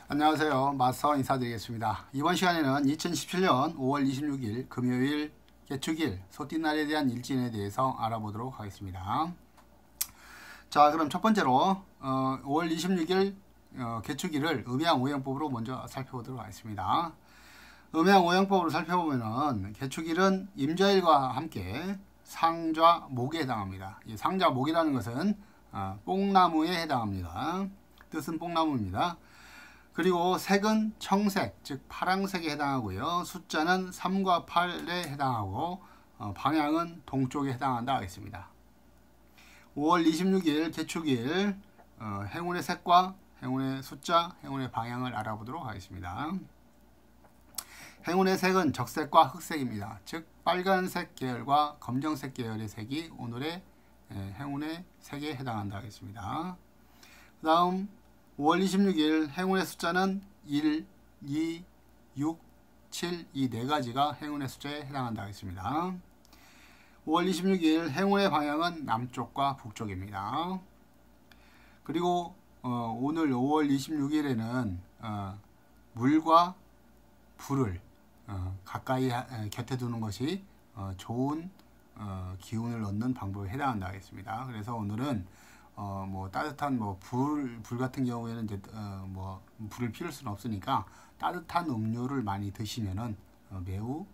안녕하세요. 마스터 인사드리겠습니다. 이번 시간에는 2017년 5월 26일 금요일 개축일 소띠날에 대한 일진에 대해서 알아보도록 하겠습니다. 자, 그럼 첫 번째로 5월 26일 개축일을 음양오행법으로 먼저 살펴보도록 하겠습니다. 음양오행법으로 살펴보면은 개축일은 임자일과 함께 상좌목에 해당합니다. 이 상좌목이라는 것은 뽕나무에 해당합니다. 뜻은 뽕나무입니다. 그리고 색은 청색, 즉 파랑색에 해당하고요. 숫자는 3과 8에 해당하고 방향은 동쪽에 해당한다 하겠습니다. 5월 26일 개축일 행운의 색과 행운의 숫자, 행운의 방향을 알아보도록 하겠습니다. 행운의 색은 적색과 흑색입니다. 즉 빨간색 계열과 검정색 계열의 색이 오늘의 행운의 색에 해당한다 하겠습니다. 그 다음 5월 26일 행운의 숫자는 1, 2, 6, 7 이 네 가지가 행운의 숫자에 해당한다 하겠습니다. 5월 26일 행운의 방향은 남쪽과 북쪽입니다. 그리고 오늘 5월 26일에는 물과 불을 가까이 곁에 두는 것이 좋은 기운을 얻는 방법에 해당한다 하겠습니다. 그래서 오늘은 뭐 따뜻한 불 같은 경우에는 이제 불을 피울 수는 없으니까 따뜻한 음료를 많이 드시면은 매우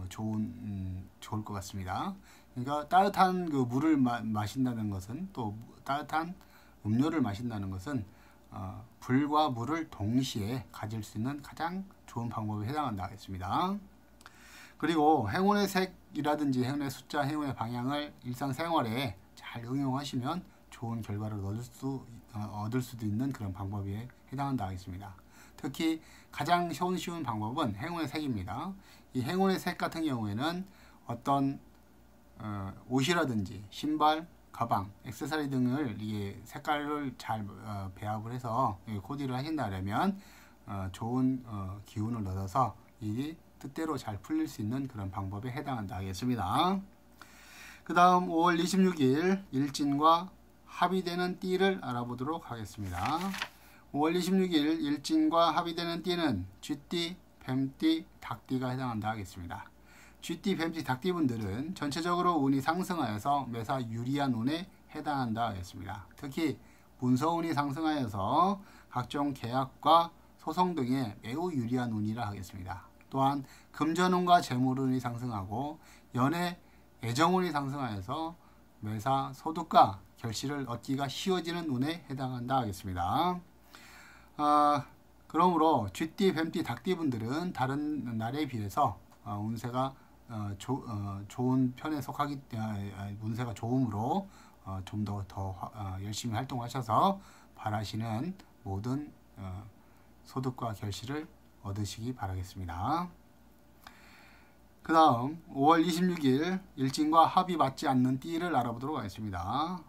좋을 것 같습니다. 그러니까 따뜻한 그 물을 마신다는 것은 또 따뜻한 음료를 마신다는 것은 불과 물을 동시에 가질 수 있는 가장 좋은 방법에 해당한다 하겠습니다. 그리고 행운의 색이라든지 행운의 숫자, 행운의 방향을 일상생활에 잘 응용하시면 좋은 결과를 얻을 수도 있는 그런 방법에 해당한다 하겠습니다. 특히 가장 쉬운 방법은 행운의 색입니다. 이 행운의 색 같은 경우에는 어떤 옷이라든지 신발, 가방, 액세서리 등을 이게 색깔을 잘 배합을 해서 코디를 하신다면 좋은 기운을 얻어서 이 뜻대로 잘 풀릴 수 있는 그런 방법에 해당한다 하겠습니다. 그 다음 5월 26일 일진과 합이 되는 띠를 알아보도록 하겠습니다. 5월 26일 일진과 합이 되는 띠는 쥐띠, 뱀띠, 닭띠가 해당한다 하겠습니다. 쥐띠, 뱀띠, 닭띠 분들은 전체적으로 운이 상승하여서 매사 유리한 운에 해당한다 하겠습니다. 특히 문서운이 상승하여서 각종 계약과 소송 등에 매우 유리한 운이라 하겠습니다. 또한 금전운과 재물운이 상승하고 연애, 애정운이 상승하여서 매사 소득과 결실을 얻기가 쉬워지는 운에 해당한다 하겠습니다. 그러므로 쥐띠, 뱀띠, 닭띠 분들은 다른 날에 비해서 운세가 좋은 편에 속하기 운세가 좋으므로 좀 더 열심히 활동하셔서 바라시는 모든 소득과 결실을 얻으시기 바라겠습니다. 그 다음 5월 26일 일진과 합이 맞지 않는 띠를 알아보도록 하겠습니다.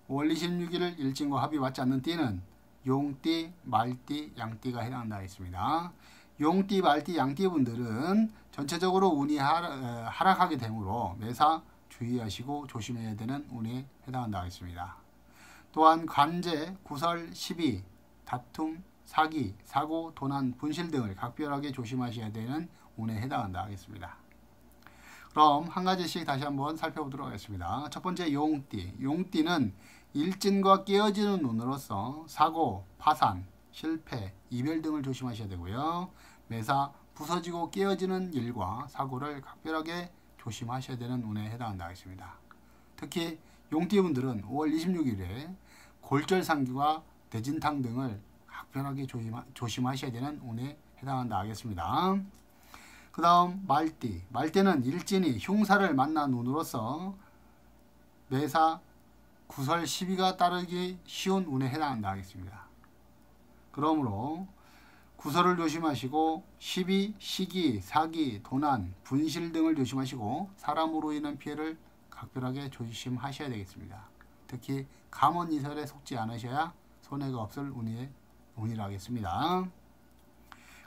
5월 26일 일진과 합이 맞지 않는 띠는 용띠, 말띠, 양띠가 해당한다 하겠습니다. 용띠, 말띠, 양띠 분들은 전체적으로 운이 하락하게 되므로 매사 주의하시고 조심해야 되는 운에 해당한다 하겠습니다. 또한 관제, 구설, 시비, 다툼, 사기, 사고, 도난, 분실 등을 각별하게 조심하셔야 되는 운에 해당한다 하겠습니다. 그럼 한 가지씩 다시 한번 살펴보도록 하겠습니다. 첫 번째 용띠. 용띠는 일진과 깨어지는 운으로서 사고, 파산, 실패, 이별 등을 조심하셔야 되고요. 매사 부서지고 깨어지는 일과 사고를 각별하게 조심하셔야 되는 운에 해당한다 하겠습니다. 특히 용띠분들은 5월 26일에 골절상기와 대진탕 등을 각별하게 조심하셔야 되는 운에 해당한다 하겠습니다. 그 다음 말띠. 말띠는 일진이 흉사를 만난 운으로서 매사 구설 시비가 따르기 쉬운 운에 해당한다 하겠습니다. 그러므로 구설을 조심하시고 시비, 시기, 사기, 도난, 분실 등을 조심하시고 사람으로 인한 피해를 각별하게 조심하셔야 되겠습니다. 특히 감언이설에 속지 않으셔야 손해가 없을 운이라 하겠습니다.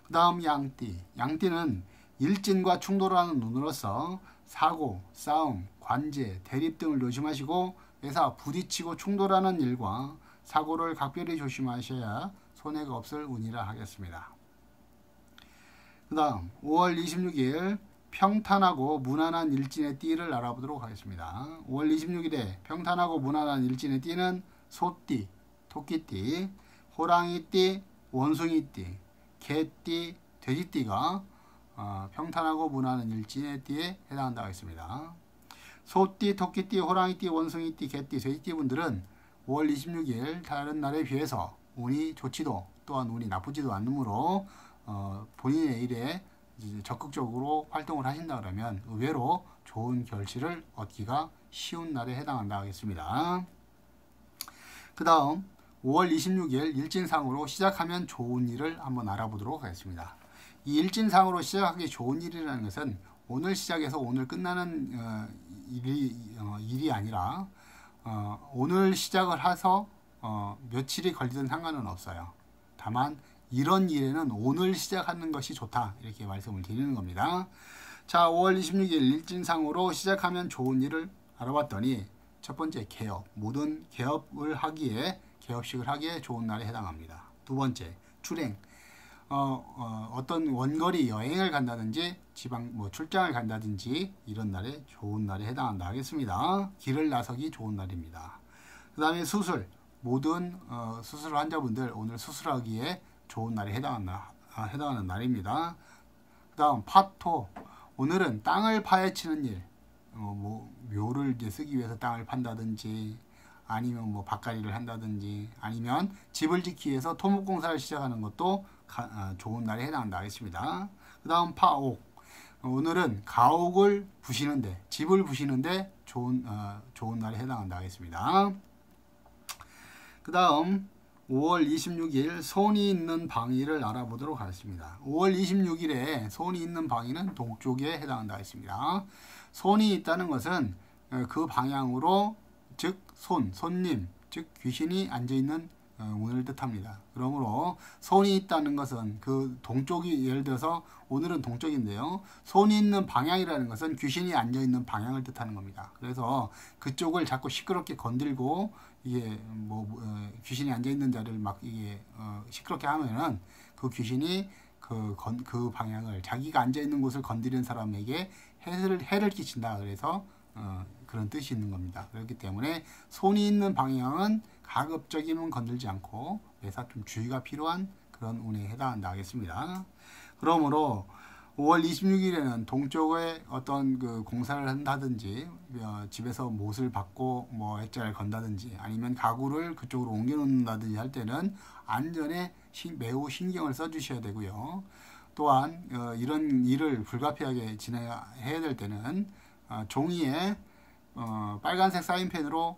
그 다음 양띠. 양띠는 일진과 충돌하는 운으로서 사고, 싸움, 관제, 대립 등을 조심하시고 매사 부딪히고 충돌하는 일과 사고를 각별히 조심하셔야 손해가 없을 운이라 하겠습니다. 그 다음 5월 26일 평탄하고 무난한 일진의 띠를 알아보도록 하겠습니다. 5월 26일에 평탄하고 무난한 일진의 띠는 소띠, 토끼띠, 호랑이띠, 원숭이띠, 개띠, 돼지띠가 평탄하고 무난한 일진의 띠에 해당한다고 했습니다. 소띠, 토끼띠, 호랑이띠, 원숭이띠, 개띠, 돼지띠 분들은 5월 26일 다른 날에 비해서 운이 좋지도 또한 운이 나쁘지도 않으므로 본인의 일에 적극적으로 활동을 하신다 그러면 의외로 좋은 결실을 얻기가 쉬운 날에 해당한다 하겠습니다. 그 다음 5월 26일 일진상으로 시작하면 좋은 일을 한번 알아보도록 하겠습니다. 이 일진상으로 시작하기 좋은 일이라는 것은 오늘 시작해서 오늘 끝나는 일이 아니라 오늘 시작을 해서 며칠이 걸리든 상관은 없어요. 다만 이런 일에는 오늘 시작하는 것이 좋다 이렇게 말씀을 드리는 겁니다. 자, 5월 26일 일진상으로 시작하면 좋은 일을 알아봤더니 첫 번째 개업, 모든 개업을 하기에 개업식을 하기에 좋은 날에 해당합니다. 두 번째 출행, 어떤 원거리 여행을 간다든지 지방 출장을 간다든지 이런 날에 좋은 날에 해당한다 하겠습니다. 길을 나서기 좋은 날입니다. 그 다음에 수술, 모든 수술 환자분들 오늘 수술하기에 좋은 날에 해당하는 날입니다. 그 다음 파토, 오늘은 땅을 파헤치는 일, 묘를 이제 쓰기 위해서 땅을 판다든지 아니면 밭갈이를 한다든지 아니면 집을 짓기 위해서 토목공사를 시작하는 것도 좋은 날에 해당한다 하겠습니다. 그 다음 파옥, 오늘은 가옥을 부시는데 집을 부시는데 좋은 날에 해당한다 하겠습니다. 그 다음 5월 26일 손이 있는 방위를 알아보도록 하겠습니다. 5월 26일에 손이 있는 방위는 동쪽에 해당한다 했습니다. 손이 있다는 것은 그 방향으로 즉 손님, 즉 귀신이 앉아있는 운을 뜻합니다. 그러므로 손이 있다는 것은 그 동쪽이 예를 들어서 오늘은 동쪽인데요. 손이 있는 방향이라는 것은 귀신이 앉아있는 방향을 뜻하는 겁니다. 그래서 그쪽을 자꾸 시끄럽게 건들고 이게 귀신이 앉아있는 자리를 막 이게 시끄럽게 하면은 그 귀신이 그 방향을 자기가 앉아있는 곳을 건드리는 사람에게 해를 끼친다. 그래서 그런 뜻이 있는 겁니다. 그렇기 때문에 손이 있는 방향은 가급적이면 건들지 않고 매사 좀 주의가 필요한 그런 운에 해당한다 하겠습니다. 그러므로 5월 26일에는 동쪽에 어떤 그 공사를 한다든지 집에서 못을 받고 액자를 건다든지 아니면 가구를 그쪽으로 옮겨 놓는다든지 할 때는 안전에 매우 신경을 써 주셔야 되고요. 또한 이런 일을 불가피하게 진행해야 될 때는 종이에 빨간색 사인펜으로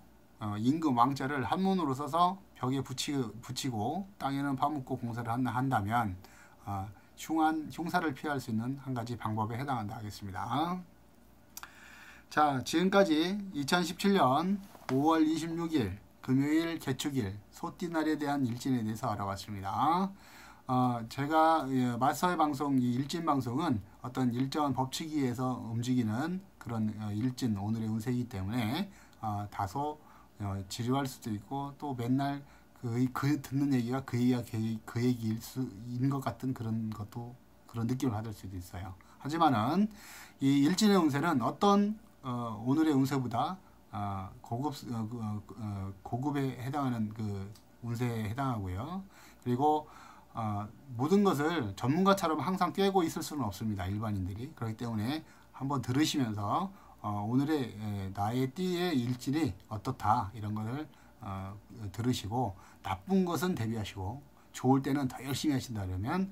임금 왕자를 한문으로 써서 벽에 붙이고 땅에는 파묻고 공사를 한다면 흉사를 피할 수 있는 한 가지 방법에 해당한다 하겠습니다. 자, 지금까지 2017년 5월 26일 금요일 개축일 소띠날에 대한 일진에 대해서 알아봤습니다. 제가 마스터의 방송, 이 일진 방송은 어떤 일정한 법칙에서 움직이는 그런 일진 오늘의 운세이기 때문에 다소 지루할 수도 있고 또 맨날 그 듣는 얘기가 그 얘기일 수인 것 같은 그런 느낌을 받을 수도 있어요. 하지만은 이 일진의 운세는 어떤 오늘의 운세보다 고급에 해당하는 그 운세에 해당하고요. 그리고 모든 것을 전문가처럼 항상 꿰고 있을 수는 없습니다. 일반인들이. 그렇기 때문에 한번 들으시면서 오늘의 나의 띠의 일진이 어떻다 이런 것을 들으시고 나쁜 것은 대비하시고 좋을 때는 더 열심히 하신다면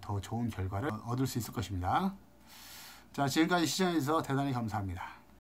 더 좋은 결과를 얻을 수 있을 것입니다. 자, 지금까지 시청해주셔서 대단히 감사합니다.